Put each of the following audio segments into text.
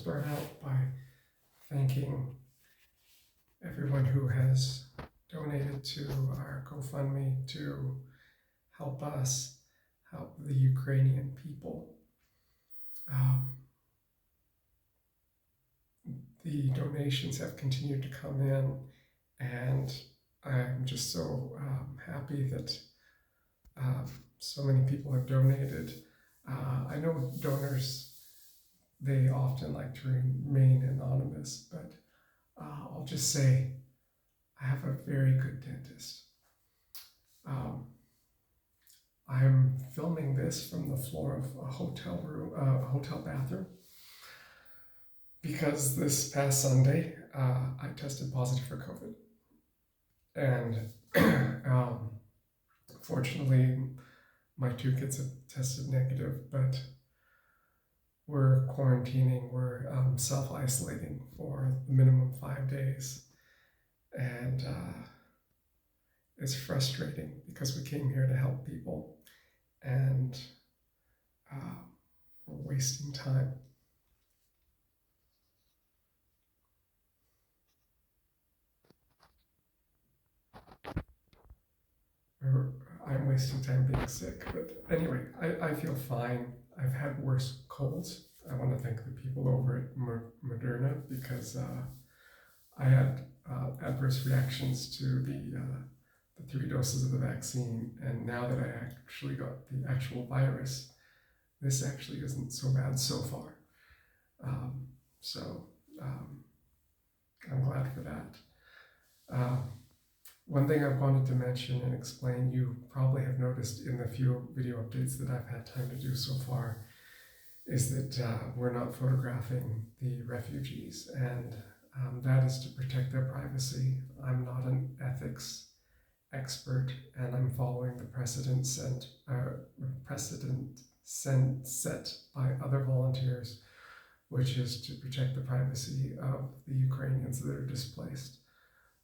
start out by thanking everyone who has donated to our GoFundMe to help us help the Ukrainian people. The donations have continued to come in, and I'm just so happy that so many people have donated. I know donors, they often like to remain anonymous, but I'll just say I have a very good dentist. I'm filming this from the floor of a hotel room, a hotel bathroom, because this past Sunday I tested positive for COVID, and fortunately my 2 kids have tested negative, but we're quarantining, we're self-isolating for the minimum 5 days, and it's frustrating because we came here to help people, and we're wasting time. I'm wasting time being sick, but anyway, I feel fine. I've had worse colds. I want to thank the people over at Moderna, because I had adverse reactions to the 3 doses of the vaccine, and now that I actually got the actual virus, this actually isn't so bad so far. I'm glad for that. One thing I wanted to mention and explain, you probably have noticed in the few video updates that I've had time to do so far, is that we're not photographing the refugees, and that is to protect their privacy. I'm not an ethics expert, and I'm following the precedent set by other volunteers, which is to protect the privacy of the Ukrainians that are displaced.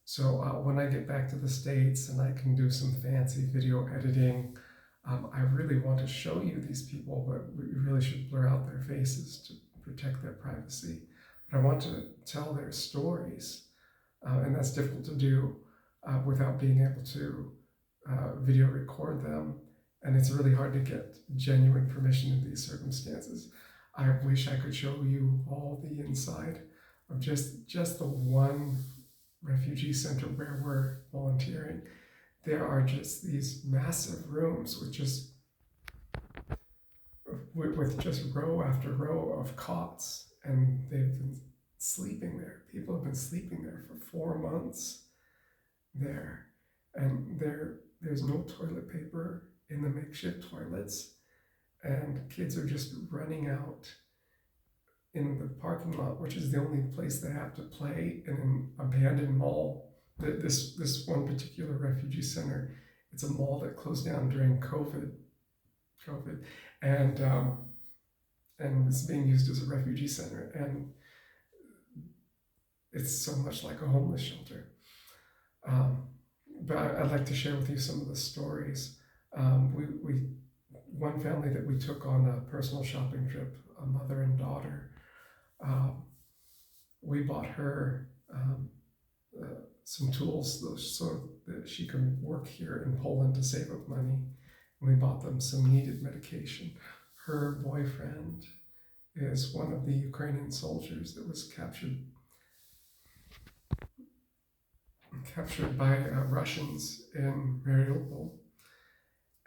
So when I get back to the States and I can do some fancy video editing, I really want to show you these people, but we really should blur out their faces to protect their privacy. But I want to tell their stories, and that's difficult to do without being able to video record them. And it's really hard to get genuine permission in these circumstances. I wish I could show you all the inside of just the one refugee center where we're volunteering. There are just these massive rooms with just row after row of cots, and they've been sleeping there. People have been sleeping there for 4 months there, and there's no toilet paper in the makeshift toilets, and kids are just running out in the parking lot, which is the only place they have to play, in an abandoned mall. This one particular refugee center, it's a mall that closed down during COVID, and was being used as a refugee center, and it's so much like a homeless shelter. But I'd like to share with you some of the stories. One family that we took on a personal shopping trip, a mother and daughter, we bought her some tools so that she could work here in Poland to save up money. We bought them some needed medication. Her boyfriend is one of the Ukrainian soldiers that was captured by Russians in Mariupol.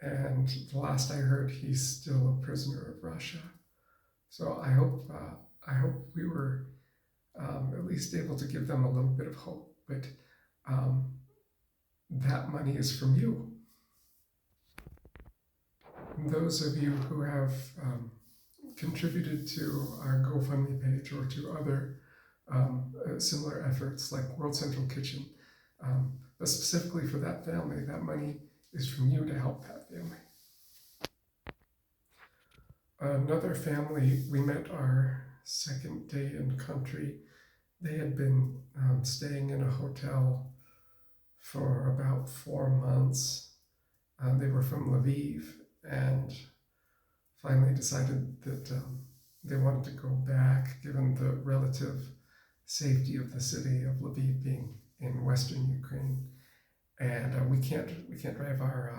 And the last I heard, he's still a prisoner of Russia. So I hope we were at least able to give them a little bit of hope. But that money is from you. Those of you who have contributed to our GoFundMe page or to other similar efforts like World Central Kitchen, but specifically for that family, that money is from you to help that family. Another family, we met our second day in country. They had been staying in a hotel for about 4 months. They were from Lviv, and finally decided that they wanted to go back, given the relative safety of the city of Lviv being in western Ukraine. And we can't drive our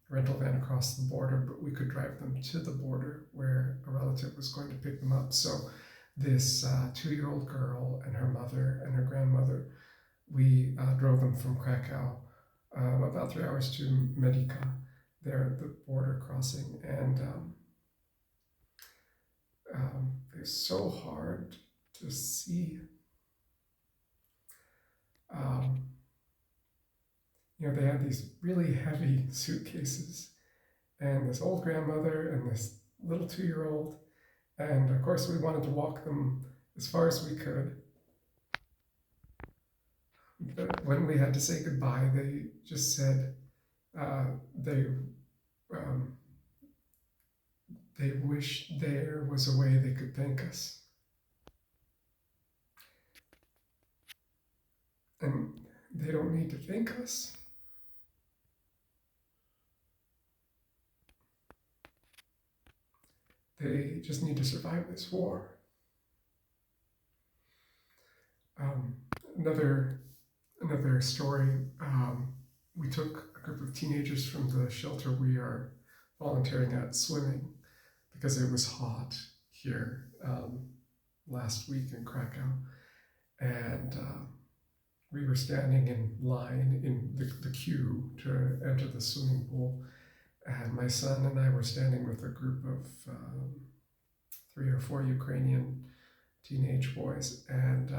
rental van across the border, but we could drive them to the border where a relative was going to pick them up. So this 2-year-old girl and her mother and her grandmother, we drove them from Krakow about 3 hours to Medica, there the border crossing, and it's so hard to see. Um, they had these really heavy suitcases, and this old grandmother and this little 2-year-old, and of course we wanted to walk them as far as we could. But when we had to say goodbye, they just said they um, they wish there was a way they could thank us. And they don't need to thank us. They just need to survive this war. Another story, we took a group of teenagers from the shelter we are volunteering at swimming because it was hot here last week in Krakow. And we were standing in line in the queue to enter the swimming pool. And my son and I were standing with a group of 3 or 4 Ukrainian teenage boys. And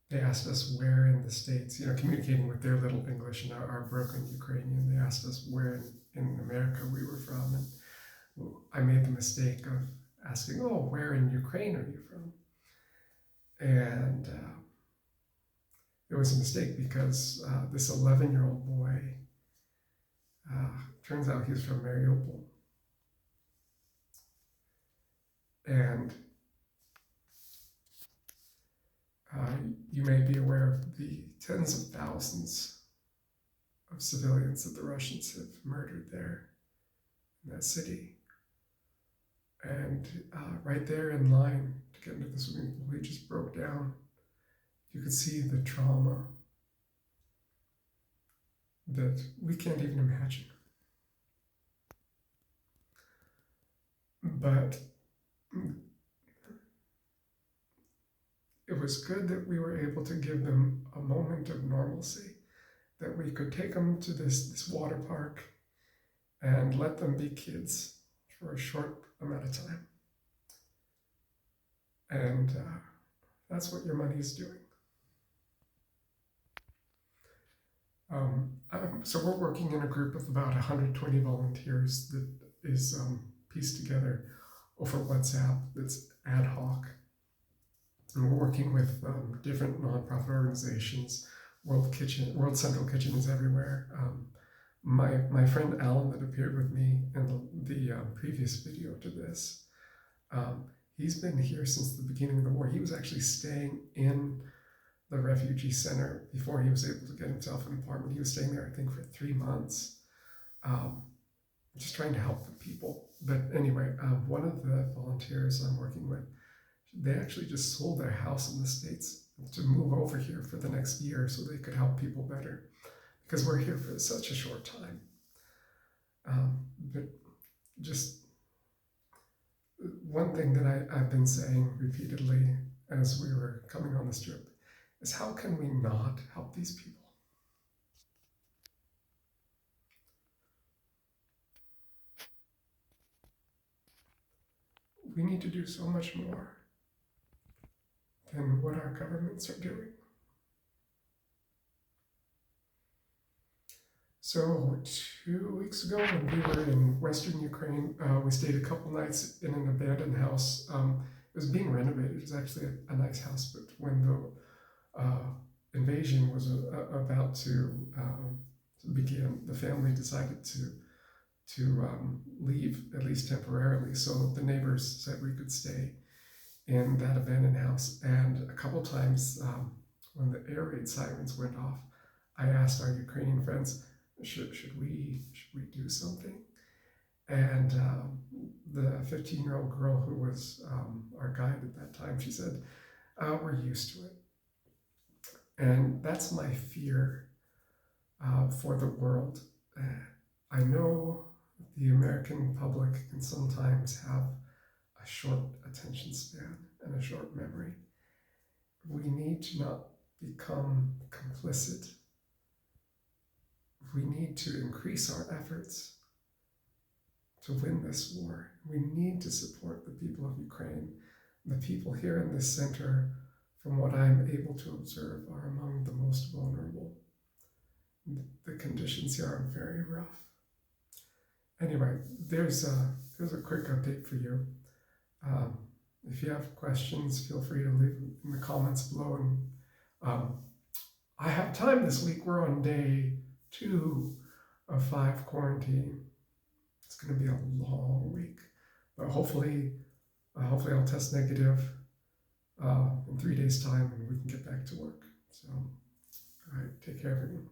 they asked us where in the States, communicating with their little English and our broken Ukrainian, they asked us where in America we were from. And I made the mistake of asking, oh, where in Ukraine are you from? And it was a mistake because this 11-year-old boy, turns out he's from Mariupol. And you may be aware of the tens of thousands of civilians that the Russians have murdered there in that city. And right there in line to get into the swimming pool, he just broke down. You could see the trauma that we can't even imagine. But it was good that we were able to give them a moment of normalcy, that we could take them to this water park and let them be kids for a short amount of time. And that's what your money is doing. So we're working in a group of about 120 volunteers that is pieced together over WhatsApp that's ad hoc. And we're working with different nonprofit organizations. World Central Kitchen is everywhere. My friend Alan that appeared with me in the previous video to this, he's been here since the beginning of the war. He was actually staying in the refugee center before he was able to get himself an apartment. He was staying there, I think, for 3 months, just trying to help the people. But anyway, one of the volunteers I'm working with, they actually just sold their house in the States to move over here for the next year so they could help people better, because we're here for such a short time. But just one thing that I've been saying repeatedly as we were coming on this trip is, how can we not help these people? We need to do so much more than what our governments are doing. So 2 weeks ago, when we were in Western Ukraine, we stayed a couple nights in an abandoned house. It was being renovated. It was actually a nice house, but when the invasion was about to begin, the family decided to leave, at least temporarily. So the neighbors said we could stay in that abandoned house. And a couple times when the air raid sirens went off, I asked our Ukrainian friends, should we do something? And the 15-year-old girl who was our guide at that time, she said, we're used to it. And that's my fear for the world. I know the American public can sometimes have a short attention span and a short memory. We need to not become complicit. We need to increase our efforts to win this war. We need to support the people of Ukraine. The people here in this center, from what I'm able to observe, are among the most vulnerable. The conditions here are very rough. Anyway, there's a quick update for you. If you have questions, feel free to leave them in the comments below. And I have time this week. We're on day 2 of 5 quarantine. It's going to be a long week, but hopefully I'll test negative in 3 days' time and we can get back to work. So, all right, take care, everyone.